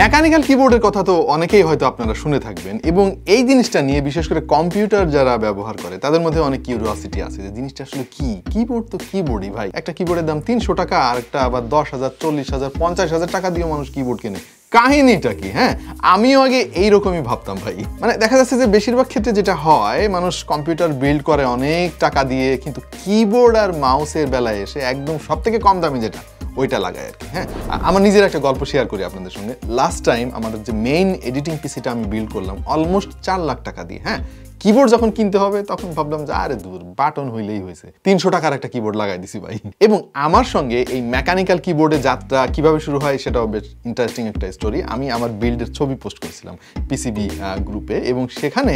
Mechanical কিবোর্ডের কথা তো অনেকেই হয়তো আপনারা শুনে থাকবেন এবং এই জিনিসটা নিয়ে বিশেষ করে কম্পিউটার যারা ব্যবহার করে তাদের মধ্যে অনেক কিউরিওসিটি আছে যে জিনিসটা আসলে কি। কিবোর্ড তো কিবোর্ডই ভাই, একটা কিবোর্ডের দাম 300 টাকা আর একটা আবার 10,000, 40,000, 50,000 টাকা দিয়ে মানুষ কিবোর্ড কেনে। কাহিনীটা কি? হ্যাঁ, আমিও আগে এইরকমই ভাবতাম ভাই। মানে দেখা যাচ্ছে যে বেশিরভাগ ক্ষেত্রে যেটা হয়, মানুষ কম্পিউটার বিল্ড করে অনেক টাকা দিয়ে, কিন্তু কিবোর্ড আর মাউসের বেলায় এসে একদম সব থেকে কম দামি যেটা ওইটা লাগায় আর কি। হ্যাঁ, আমার নিজের একটা গল্প শেয়ার করি আপনাদের সঙ্গে। লাস্ট টাইম আমাদের যে মেইন এডিটিং পিসিটা আমি বিল্ড করলাম অলমোস্ট 4 লাখ টাকা দিয়ে। হ্যাঁ, কিবোর্ড যখন কিনতে হবে তখন ভাবলাম যে আরে দূর, বাটন হইলেই হয়েছে। 300 টাকার একটা কিবোর্ড লাগাই দিছি ভাই। এবং আমার সঙ্গে এই মেকানিক্যাল কিবোর্ডের যাত্রা কিভাবে শুরু হয় সেটাও বেশ ইন্টারেস্টিং একটা স্টোরি। আমি আমার বিল্ডের ছবি পোস্ট করেছিলাম পিসিবি গ্রুপে এবং সেখানে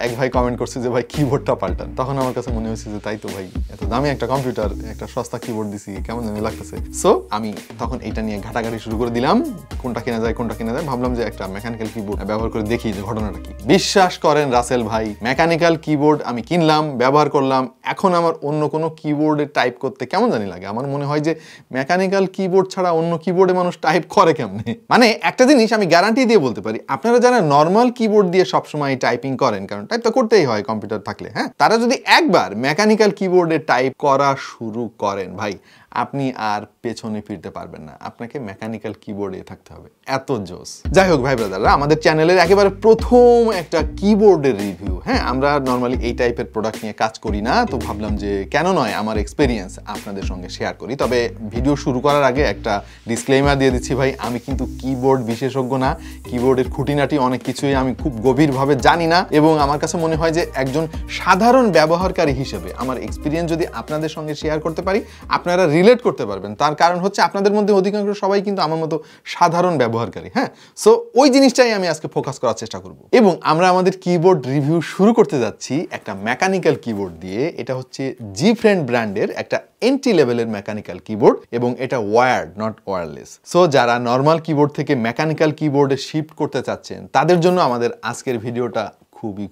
এক ভাই কমেন্ট করছে যে ভাই কিবোর্ডটা পাল্টান। তখন আমার কাছে মনে হয়েছে যে তাই তো ভাই, এত দামি একটা কম্পিউটার, একটা সস্তা কিবোর্ড দিছি, কেমন জানি লাগতেছে। সো আমি তখন এটা নিয়ে ঘাটাঘাটি শুরু করে দিলাম, কোনটা কেনা যায় কোনটা কেনা যায়। ভাবলাম যে একটা মেকানিক্যাল কিবোর্ড ব্যবহার করে দেখি যে ঘটনাটা কি। বিশ্বাস করেন রাসেল ভাই, মেকানিক্যাল কিবোর্ড আমি কিনলাম, ব্যবহার করলাম, এখন আমার অন্য কোনো কিবোর্ডে টাইপ করতে কেমন জানি লাগে। আমার মনে হয় যে মেকানিক্যাল কিবোর্ড ছাড়া অন্য কিবোর্ডে মানুষ টাইপ করে কেমনে। মানে একটা জিনিস আমি গ্যারান্টি দিয়ে বলতে পারি, আপনারা যারা নর্মাল কিবোর্ড দিয়ে সবসময় টাইপিং করেন, কারণ টাইপ তো করতেই হয় কম্পিউটার থাকলে, হ্যাঁ, তারা যদি একবার মেকানিক্যাল কিবোর্ডে টাইপ করা শুরু করেন ভাই, আপনি আর পেছনে ফিরতে পারবেন না। আপনাকে মেকানিক্যাল কিবোর্ডে থাকতে হবে, এত জোস। যাই হোক ভাই ব্রাদাররা, আমাদের চ্যানেলের একেবারে প্রথম একটা কিবোর্ডের রিভিউ। হ্যাঁ, আমরা নর্মালি এই টাইপের প্রোডাক্ট নিয়ে কাজ করি না, তো ভাবলাম যে কেন নয় আমার এক্সপিরিয়েন্স আপনাদের সঙ্গে শেয়ার করি। তবে ভিডিও শুরু করার আগে একটা ডিসক্লেইমার দিয়ে দিচ্ছি ভাই, আমি কিন্তু কিবোর্ড বিশেষজ্ঞ না। কিবোর্ডের খুঁটিনাটি অনেক কিছুই আমি খুব গভীরভাবে জানি না এবং আমার কাছে মনে হয় যে একজন সাধারণ ব্যবহারকারী হিসেবে আমার এক্সপিরিয়েন্স যদি আপনাদের সঙ্গে শেয়ার করতে পারি, আপনারা রিলেট করতে পারবেন। তার কারণ হচ্ছে আপনাদের মধ্যে অধিকাংশ সবাই কিন্তু আমার মতো সাধারণ ব্যবহারকারী। হ্যাঁ, সো ওই জিনিসটাই আমি আজকে ফোকাস করার চেষ্টা করব এবং আমরা আমাদের কিবোর্ড রিভিউ শুরু করতে যাচ্ছি একটা মেকানিক্যাল কিবোর্ড দিয়ে। এটা হচ্ছে জি ফ্রেন্ড ব্র্যান্ডের একটা এন্ট্রি লেভেলের মেকানিক্যাল কিবোর্ড এবং এটা ওয়্যার্ড, নট ওয়্যারলেস। সো যারা নর্মাল কিবোর্ড থেকে মেকানিক্যাল কিবোর্ডে শিফট করতে চাচ্ছেন তাদের জন্য আমাদের আজকের ভিডিওটা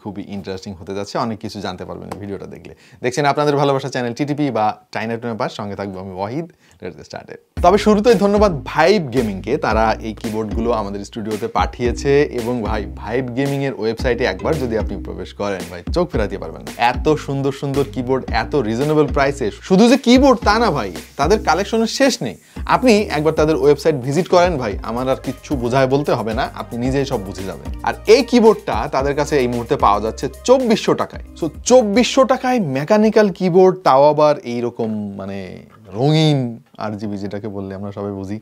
খুবই ইন্টারেস্টিং হতে যাচ্ছে। অনেক কিছু জানতে পারবেন ভিডিওটা দেখলে। দেখছেন আপনাদের ভালোবাসা চ্যানেল টিটিপি বা চাইনা টুনে পাস, সঙ্গে থাকবো আমি ওয়াহিদ। Let's get started. তবে শুরুতেই ধন্যবাদ ভাইব গেমিংকে, তারা এই কিবোর্ডগুলো আমাদের স্টুডিওতে পাঠিয়েছে এবং ভাই ভাইব গেমিং এর ওয়েবসাইটে একবার যদি আপনি প্রবেশ করেন ভাই, চোখ ফেরাতে পারবেন না। এত সুন্দর সুন্দর কিবোর্ড এত রিজনেবল প্রাইসে। শুধু যে কিবোর্ড তা না ভাই, তাদের কালেকশনের শেষ নেই। আপনি একবার তাদের ওয়েবসাইট ভিজিট করেন ভাই, আমার আর কিচ্ছু বোঝায় বলতে হবে না, আপনি নিজেই সব বুঝে যাবেন। আর এই কিবোর্ডটা তাদের কাছে এই মুহূর্তে পাওয়া যাচ্ছে 2400 টাকায়। সো 2400 টাকায় মেকানিক্যাল কিবোর্ড, তাও আবার এইরকম মানে রঙিন আরজিবি, যেটাকে বললে আমরা সবাই বুঝি।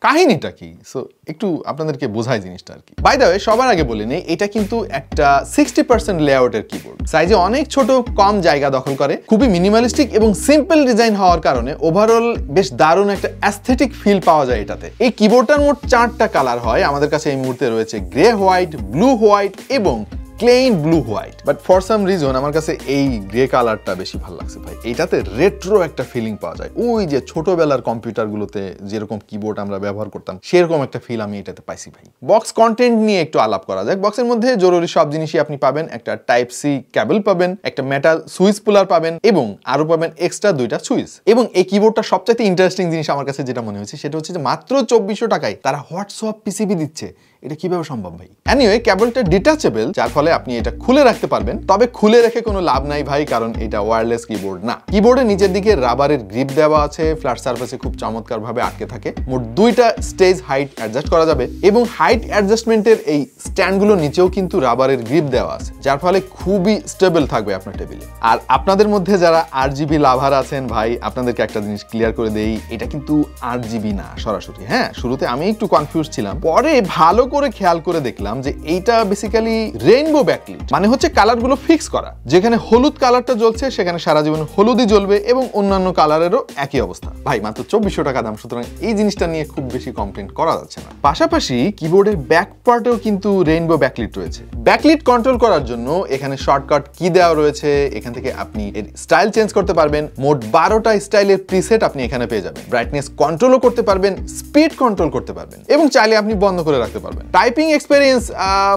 কাহিনীটা কি? সো একটু আপনাদেরকে বোঝাই জিনিসটা আর কি। বাই দ্য ওয়ে, সবার আগে বলে নেই, এটা কিন্তু একটা 60% লেআউটের কিবোর্ড। সাইজে অনেক ছোট, কম জায়গা দখল করে, খুবই মিনিমালিস্টিক এবং সিম্পল ডিজাইন হওয়ার কারণে ওভারঅল বেশ দারুণ একটা অ্যাস্থেটিক ফিল পাওয়া যায় এটাতে। এই কিবোর্ডটার মোট 4টা কালার হয়। আমাদের কাছে এই মুহূর্তে রয়েছে গ্রে হোয়াইট, ব্লু হোয়াইট এবং plain blue white. But for some reason আমার কাছে এই গ্রে কালারটা বেশি ভালো লাগছে ভাই। এইটাতে রেট্রো একটা ফিলিং পাওয়া যায়। ওই যে ছোটবেলার কম্পিউটারগুলোতে যেরকম কিবোর্ড আমরা ব্যবহার করতাম সেরকম একটা ফিল আমি এটাতে পাইছি ভাই। বক্স কন্টেন্ট নিয়ে একটু আলাপ করা যাক। বক্সের মধ্যে জরুরি সব জিনিসই আপনি পাবেন। একটা টাইপ সি কেবল পাবেন, একটা মেটাল সুইচ পুলার পাবেন এবং আরো পাবেন এক্সট্রা 2টা সুইচ। এবং এই কিবোর্ডটা সবচেয়ে ইন্টারেস্টিং জিনিস আমার কাছে যেটা মনে হয়েছে সেটা হচ্ছে যে মাত্র 2400 টাকায় তারা হোয়াটসঅ্যাপ পিসিবি দিচ্ছে। এটা কিভাবে সম্ভব ভাই? এনিওয়ে, কেবলটা ডিটাচেবল, যার ফলে আপনি এটা খুলে রাখতে পারবেন। তবে খুলে রেখে কোনো লাভ নাই ভাই, কারণ এটা ওয়্যারলেস কিবোর্ড না। কিবোর্ডের নিচের দিকে রাবারের গ্রিপ দেওয়া আছে, ফ্ল্যাট সারফেসে খুব চমৎকার ভাবে আটকে থাকে। মোট 2টা স্টেজ হাইট অ্যাডজাস্ট করা যাবে এবং হাইট অ্যাডজাস্টমেন্টের এই স্ট্যান্ডগুলো নিচেও কিন্তু রাবারের গ্রিপ দেওয়া আছে, যার ফলে খুবই স্টেবল থাকবে আপনার টেবিলে। আর আপনাদের মধ্যে যারা আরজিবি লাভার আছেন ভাই, আপনাদেরকে একটা জিনিস ক্লিয়ার করে দেই, এটা কিন্তু আরজিবি না সরাসরি। হ্যাঁ, শুরুতে আমি একটু কনফিউজ ছিলাম, পরে ভালো করে খেয়াল করে দেখলাম যে এইটা বেসিক্যালি রেইনবো ব্যাকলিট, মানে হচ্ছে কালারগুলো ফিক্স করা। যেখানে হলুদ কালারটা জ্বলছে সেখানে সারা জীবন হলুদই জ্বলবে এবং অন্যান্য কালারেরও একই অবস্থা। ভাই মাত্র 2400 টাকা দাম, সুতরাং এই জিনিসটা নিয়ে খুব বেশি কমপ্লেন করা যাচ্ছে না। পাশাপাশি কিবোর্ডের ব্যাক পার্টেও কিন্তু রেইনবো ব্যাকলিট রয়েছে। ব্যাকলিট কন্ট্রোল করার জন্য এখানে শর্টকাট কি দেওয়া রয়েছে, এখান থেকে আপনি এর স্টাইল চেঞ্জ করতে পারবেন। মোট 12টা স্টাইলের প্রিসেট আপনি এখানে পেয়ে যাবেন। ব্রাইটনেস কন্ট্রোলও করতে পারবেন, স্পিড কন্ট্রোল করতে পারবেন এবং চাইলে আপনি বন্ধ করে রাখতে পারবেন। পারবেন। টাইপিং এক্সপেরিয়েন্স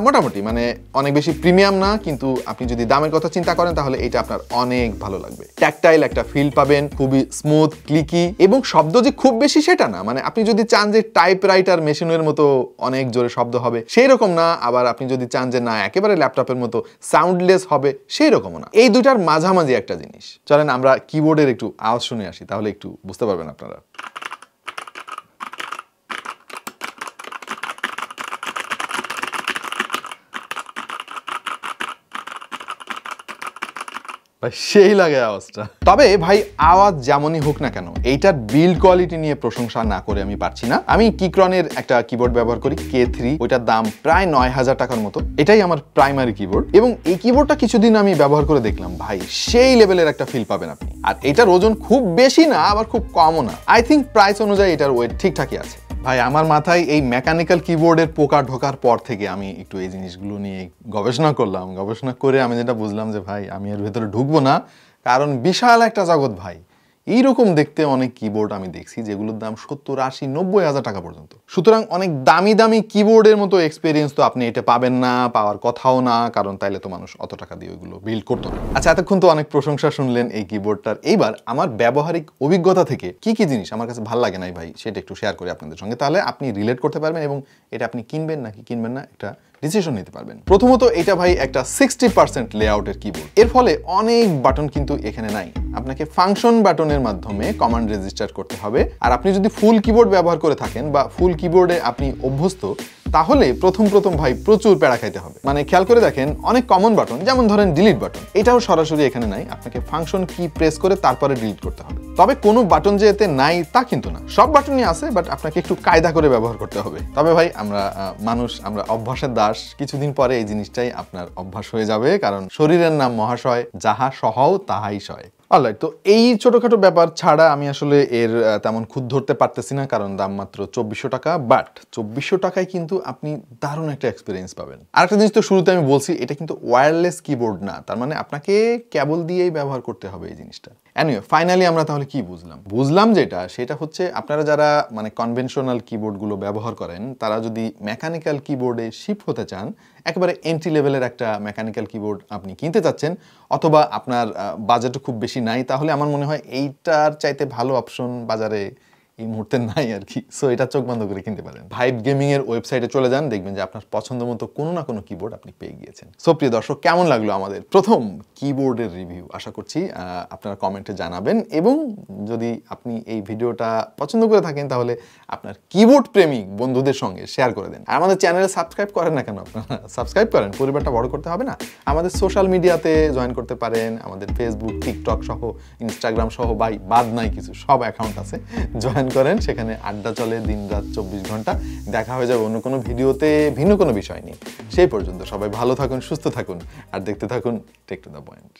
মোটামুটি, মানে অনেক বেশি প্রিমিয়াম না, কিন্তু আপনি যদি দামের কথা চিন্তা করেন তাহলে এটা আপনার অনেক ভালো লাগবে। ট্যাকটাইল একটা ফিল পাবেন, খুবই স্মুথ, ক্লিকি, এবং শব্দ যে খুব বেশি সেটা না। মানে আপনি যদি চান যে টাইপরাইটার মেশিনের মতো অনেক জোরে শব্দ হবে সেই রকম না, আবার আপনি যদি চান যে না একেবারে ল্যাপটপের মতো সাউন্ডলেস হবে সেই রকমও না। এই দুটার মাঝামাঝি একটা জিনিস। চলেন আমরা কিবোর্ডের একটু আওয়াজ শুনে আসি, তাহলে একটু বুঝতে পারবেন আপনারা। ভাই সেই লাগে আওয়াজটা। তবে ভাই আওয়াজ যেমনই হোক না কেন, এইটার বিল্ড কোয়ালিটি নিয়ে প্রশংসা না করে আমি পারছি না। আমি কিক্রনের একটা কিবোর্ড ব্যবহার করি, K3, ওইটার দাম প্রায় 9,000 টাকার মতো। এটাই আমার প্রাইমারি কিবোর্ড, এবং এই কিবোর্ডটা কিছুদিন আমি ব্যবহার করে দেখলাম, ভাই সেই লেভেলের একটা ফিল পাবেন আপনি। আর এটার ওজন খুব বেশি না, আবার খুব কমও না। আই থিঙ্ক প্রাইস অনুযায়ী এটার ওয়েট ঠিকঠাকই আছে। ভাই আমার মাথায় এই মেকানিক্যাল কিবোর্ডের পোকা ঢোকার পর থেকে আমি একটু এই জিনিসগুলো নিয়ে গবেষণা করলাম। গবেষণা করে আমি যেটা বুঝলাম যে ভাই আমি এর ভেতরে ঢুকবো না, কারণ বিশাল একটা জগৎ ভাই। এইরকম দেখতে অনেক কিবোর্ড আমি দেখছি যেগুলোর দাম 70, 80, 90,000 টাকা পর্যন্ত। সুতরাং অনেক দামি দামি কিবোর্ডের মতো এক্সপিরিয়েন্স তো আপনি এটা পাবেন না, পাওয়ার কথাও না, কারণ তাইলে তো মানুষ অত টাকা দিয়ে ওইগুলো বিল্ড করতো না। আচ্ছা, এতক্ষণ তো অনেক প্রশংসা শুনলেন এই কিবোর্ডটার। এইবার আমার ব্যবহারিক অভিজ্ঞতা থেকে কি কি জিনিস আমার কাছে ভালো লাগে নাই ভাই সেটা একটু শেয়ার করি আপনাদের সঙ্গে, তাহলে আপনি রিলেট করতে পারবেন এবং এটা আপনি কিনবেন নাকি কিনবেন না একটা ডিসিশন নিতে পারবেন। প্রথমত এটা ভাই একটা 60% লেআউটের কিবোর্ড। এর ফলে অনেক বাটন কিন্তু এখানে নাই। আপনাকে ফাংশন বাটনের মাধ্যমে কমান্ড রেজিস্টার করতে হবে। আর আপনি যদি ফুল কিবোর্ড ব্যবহার করে থাকেন বা ফুল কিবোর্ডে আপনি অভ্যস্ত, তাহলে প্রথম ভাই প্রচুর প্যারা খাইতে হবে। মানে খেয়াল করে দেখেন, অনেক কমন বাটন যেমন ধরেন ডিলিট বাটন, এটাও সরাসরি এখানে নাই। আপনাকে ফাংশন কি প্রেস করে তারপরে ডিলিট করতে হবে। তবে কোনো বাটন যে এতে নাই তা কিন্তু না, সব বাটনই আছে, বাট আপনাকে একটু কায়দা করে ব্যবহার করতে হবে। তবে ভাই আমরা মানুষ, আমরা অভ্যাসের দাস। কিছুদিন পরে এই জিনিসটাই আপনার অভ্যাস হয়ে যাবে, কারণ শরীরের নাম মহাশয়, যাহা সহাও তাহাই সয়। অলরাইট, তো এই ছোটখাটো ব্যাপার ছাড়া আমি আসলে এর তেমন খুদ ধরতে পারতেছি না, কারণ দাম মাত্র 2400 টাকা। বাট 2400 টাকায় কিন্তু আপনি দারুণ একটা এক্সপিরিয়েন্স পাবেন। আরেকটা জিনিস তো শুরুতে আমি বলছি, এটা কিন্তু ওয়্যারলেস কিবোর্ড না, তার মানে আপনাকে কেবল দিয়েই ব্যবহার করতে হবে এই জিনিসটা। এনিওয়ে, ফাইনালি আমরা তাহলে কি বুঝলাম যেটা, সেটা হচ্ছে আপনারা যারা মানে কনভেনশনাল কিবোর্ডগুলো ব্যবহার করেন, তারা যদি মেকানিক্যাল কিবোর্ডে শিফট হতে চান, একেবারে এন্ট্রি লেভেলের একটা মেকানিক্যাল কিবোর্ড আপনি কিনতে চাচ্ছেন, অথবা আপনার বাজেটও খুব বেশি নাই, তাহলে আমার মনে হয় এইটার চাইতে ভালো অপশন বাজারে এই মুহূর্তে নাই আর কি। সো এটা চোখ বন্ধ করে কিনতে পারেন। ভাইব গেমিং এর ওয়েবসাইটে চলে যান, দেখবেন যে আপনার পছন্দ মতো কোনো না কোনো কিবোর্ড আপনি পেয়ে গিয়েছেন। সো প্রিয় দর্শক, কেমন লাগলো আমাদের প্রথম কিবোর্ডের রিভিউ? আশা করছি আপনারা কমেন্টে জানাবেন, এবং যদি আপনি এই ভিডিওটা পছন্দ করে থাকেন তাহলে আপনার কিবোর্ড প্রেমিক বন্ধুদের সঙ্গে শেয়ার করে দেন। আর আমাদের চ্যানেলে সাবস্ক্রাইব করেন না কেন? আপনারা সাবস্ক্রাইব করেন, পরিবারটা বড় করতে হবে না? আমাদের সোশ্যাল মিডিয়াতে জয়েন করতে পারেন, আমাদের ফেসবুক, টিকটক সহ, ইনস্টাগ্রাম সহ, ভাই বাদ নাই কিছু, সব অ্যাকাউন্ট আছে, জয়েন করেন। সেখানে আড্ডা চলে দিন রাত 24 ঘন্টা। দেখা হয়ে যাবে অন্য কোনো ভিডিওতে ভিন্ন কোনো বিষয় নিয়ে। সেই পর্যন্ত সবাই ভালো থাকুন, সুস্থ থাকুন, আর দেখতে থাকুন টেক টু দ্য পয়েন্ট।